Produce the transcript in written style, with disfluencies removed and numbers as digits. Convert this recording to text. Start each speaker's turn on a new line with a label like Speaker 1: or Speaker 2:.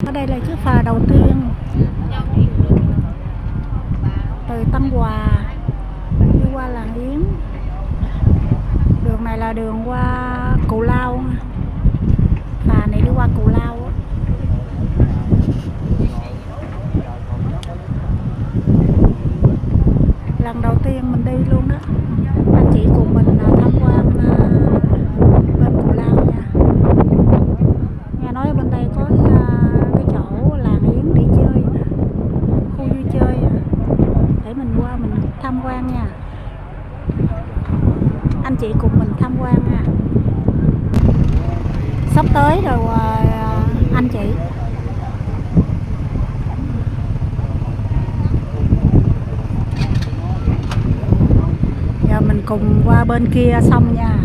Speaker 1: Ở đây là chiếc phà đầu tiên từ Tân Hòa đi qua Làng Yến. Đường này là đường qua Cù Lao. Phà này đi qua Cù Lao. Lần đầu tiên mình đi luôn đó. Anh chị cùng mình tham quan bên Cù Lao nha. Nghe nói bên đây có cái chỗ Làng Yến đi chơi, khu vui chơi. Để mình qua mình tham quan nha. Anh chị cùng mình tham quan nha. Sắp tới rồi anh chị. Giờ mình cùng qua bên kia sông nha.